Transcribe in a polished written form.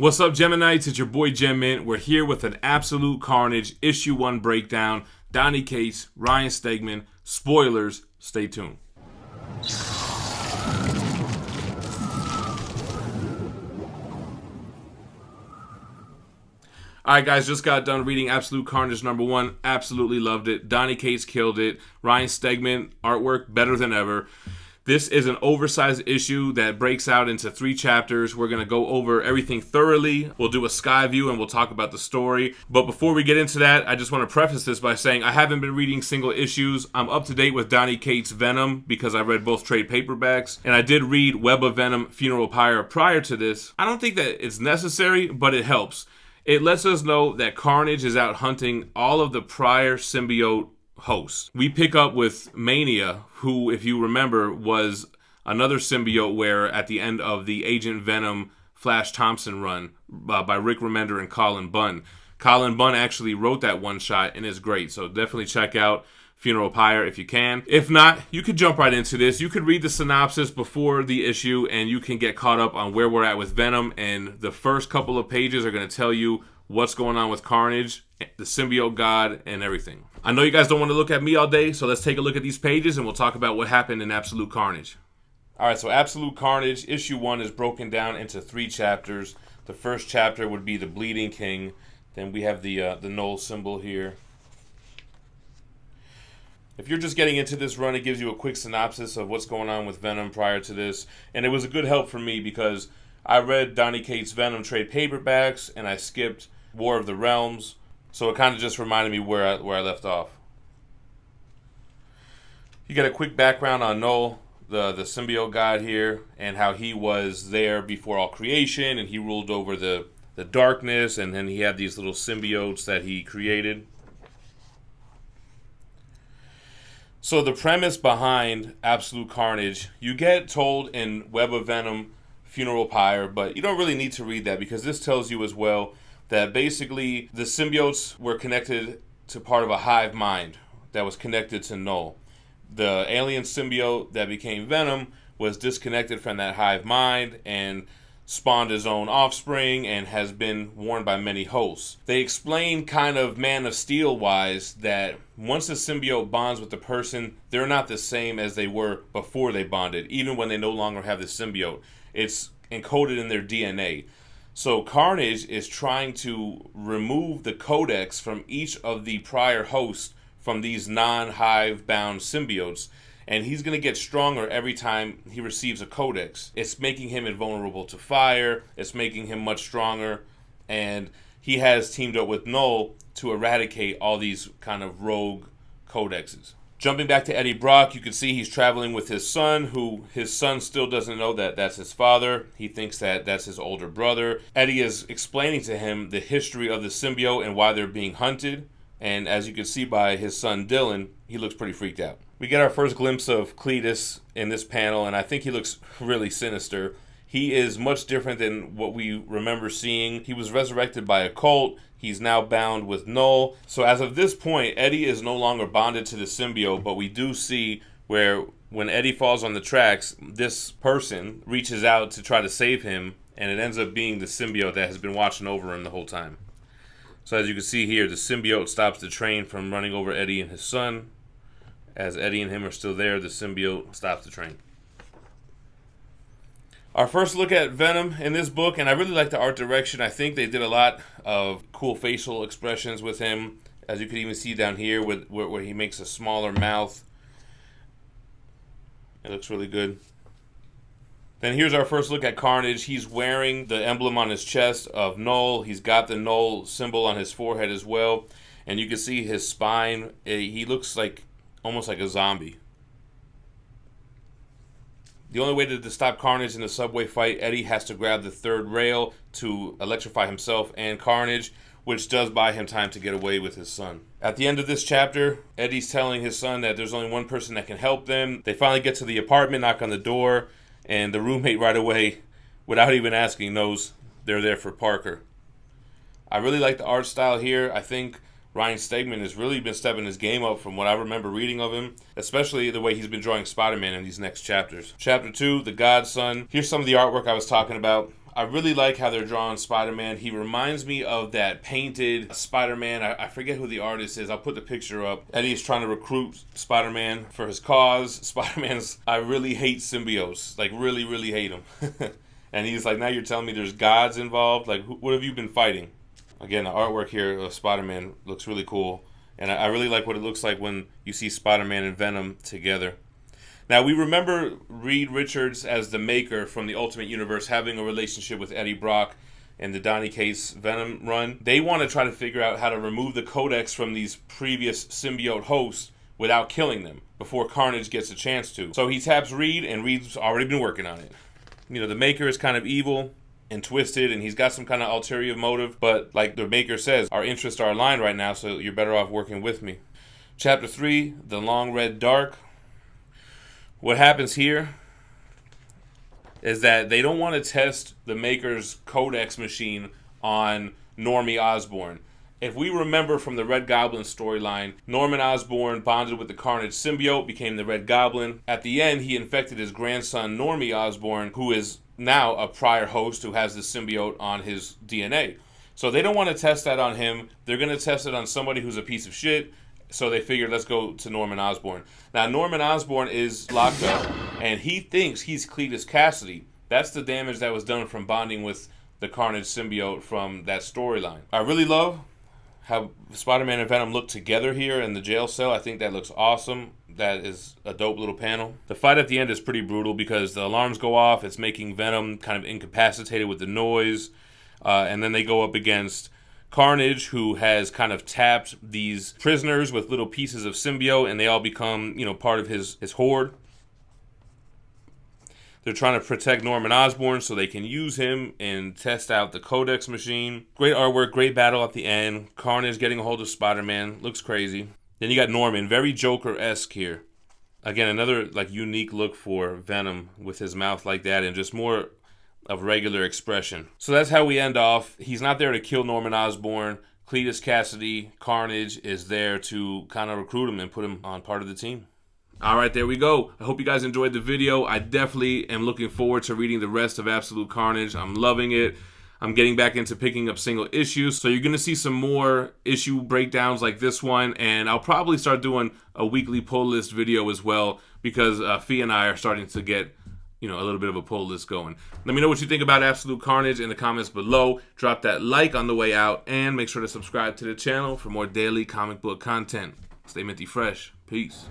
What's up, Geminites? It's your boy Gem Mint. We're here with an Absolute Carnage Issue 1 breakdown. Donny Cates, Ryan Stegman. Spoilers. Stay tuned. Alright guys, just got done reading Absolute Carnage #1. Absolutely loved it. Donny Cates killed it. Ryan Stegman, artwork better than ever. This is an oversized issue that breaks out into 3 chapters. We're going to go over everything thoroughly. We'll do a sky view and we'll talk about the story. But before we get into that, I just want to preface this by saying I haven't been reading single issues. I'm up to date with Donny Cates' Venom because I read both trade paperbacks. And I did read Web of Venom Funeral Pyre prior to this. I don't think that it's necessary, but it helps. It lets us know that Carnage is out hunting all of the prior symbiote hosts. We pick up with Mania, who, if you remember, was another symbiote where at the end of the Agent Venom Flash Thompson run by Rick Remender and Colin Bunn. Colin Bunn actually wrote that one shot and is great, so definitely check out Funeral Pyre if you can. If not, you could jump right into this. You could read the synopsis before the issue and you can get caught up on where we're at with Venom, and the first couple of pages are going to tell you what's going on with Carnage, the symbiote god, and everything. I know you guys don't want to look at me all day, so let's take a look at these pages and we'll talk about what happened in Absolute Carnage. Alright, so Absolute Carnage, issue 1 is broken down into 3 chapters. The first chapter would be the Bleeding King. Then we have the Null symbol here. If you're just getting into this run, it gives you a quick synopsis of what's going on with Venom prior to this. And it was a good help for me because I read Donny Cates' Venom trade paperbacks and I skipped War of the Realms. So it kind of just reminded me where I left off. You get a quick background on Null, the symbiote god here, and how he was there before all creation, and he ruled over the darkness, and then he had these little symbiotes that he created. So the premise behind Absolute Carnage, you get told in Web of Venom Funeral Pyre, but you don't really need to read that because this tells you as well that basically the symbiotes were connected to part of a hive mind that was connected to Null. The alien symbiote that became Venom was disconnected from that hive mind and spawned his own offspring and has been worn by many hosts. They explain kind of Man of Steel wise that once the symbiote bonds with the person, they're not the same as they were before they bonded, even when they no longer have the symbiote. It's encoded in their DNA. So Carnage is trying to remove the codex from each of the prior hosts from these non-hive bound symbiotes, and he's going to get stronger every time he receives a codex. It's making him invulnerable to fire, it's making him much stronger, and he has teamed up with Null to eradicate all these kind of rogue codexes. Jumping back to Eddie Brock, you can see he's traveling with his son, who his son still doesn't know that that's his father. He thinks that that's his older brother. Eddie is explaining to him the history of the symbiote and why they're being hunted. And as you can see by his son Dylan, he looks pretty freaked out. We get our first glimpse of Cletus in this panel, and I think he looks really sinister. He is much different than what we remember seeing. He was resurrected by a cult. He's now bound with Null. So as of this point, Eddie is no longer bonded to the symbiote, but we do see where when Eddie falls on the tracks, this person reaches out to try to save him, and it ends up being the symbiote that has been watching over him the whole time. So as you can see here, the symbiote stops the train from running over Eddie and his son. As Eddie and him are still there, the symbiote stops the train. Our first look at Venom in this book, and I really like the art direction. I think they did a lot of cool facial expressions with him, as you can even see down here where he makes a smaller mouth. It looks really good. Then here's our first look at Carnage. He's wearing the emblem on his chest of Null. He's got the Null symbol on his forehead as well, and you can see his spine. He looks like almost like a zombie. The only way to stop Carnage in the subway fight, Eddie has to grab the third rail to electrify himself and Carnage, which does buy him time to get away with his son. At the end of this chapter, Eddie's telling his son that there's only one person that can help them. They finally get to the apartment, knock on the door, and the roommate right away, without even asking, knows they're there for Parker. I really like the art style here. I think Ryan Stegman has really been stepping his game up from what I remember reading of him, especially the way he's been drawing Spider-Man in these next chapters. Chapter 2, The Godson. Here's some of the artwork I was talking about. I really like how they're drawing Spider-Man. He reminds me of that painted Spider-Man. I forget who the artist is. I'll put the picture up. Eddie's trying to recruit Spider-Man for his cause. Spider-Man's, I really hate symbiotes. Like, really, really hate them. And he's like, now you're telling me there's gods involved? Like, what have you been fighting? Again, the artwork here of Spider-Man looks really cool. And I really like what it looks like when you see Spider-Man and Venom together. Now, we remember Reed Richards as the Maker from the Ultimate Universe having a relationship with Eddie Brock in the Donny Case Venom run. They want to try to figure out how to remove the codex from these previous symbiote hosts without killing them before Carnage gets a chance to. So he taps Reed, and Reed's already been working on it. You know, the Maker is kind of evil and twisted, and he's got some kind of ulterior motive, but like the Maker says, our interests are aligned right now, so you're better off working with me. Chapter 3, The Long Red Dark. What happens here is that they don't want to test the Maker's Codex machine on Normie Osborn. If we remember from the Red Goblin storyline, Norman Osborn bonded with the Carnage symbiote, became the Red Goblin. At the end, he infected his grandson, Normie Osborn, who is now a prior host who has the symbiote on his DNA. So they don't want to test that on him. They're going to test it on somebody who's a piece of shit. So they figured, let's go to Norman Osborn. Now, Norman Osborn is locked up, and he thinks he's Cletus Cassidy. That's the damage that was done from bonding with the Carnage symbiote from that storyline. I really love how Spider-Man and Venom look together here in the jail cell. I think that looks awesome. That is a dope little panel. The fight at the end is pretty brutal because the alarms go off. It's making Venom kind of incapacitated with the noise. And then they go up against Carnage, who has kind of tapped these prisoners with little pieces of symbiote, and they all become, you know, part of his horde. They're trying to protect Norman Osborn so they can use him and test out the Codex machine. Great artwork, great battle at the end. Carnage getting a hold of Spider-Man. Looks crazy. Then you got Norman, very Joker-esque here. Again, another like unique look for Venom with his mouth like that and just more of regular expression. So that's how we end off. He's not there to kill Norman Osborn. Cletus Cassidy, Carnage, is there to kind of recruit him and put him on part of the team. All right, there we go. I hope you guys enjoyed the video. I definitely am looking forward to reading the rest of Absolute Carnage. I'm loving it. I'm getting back into picking up single issues. So you're going to see some more issue breakdowns like this one. And I'll probably start doing a weekly pull list video as well because Fee and I are starting to get, you know, a little bit of a pull list going. Let me know what you think about Absolute Carnage in the comments below. Drop that like on the way out and make sure to subscribe to the channel for more daily comic book content. Stay minty fresh. Peace.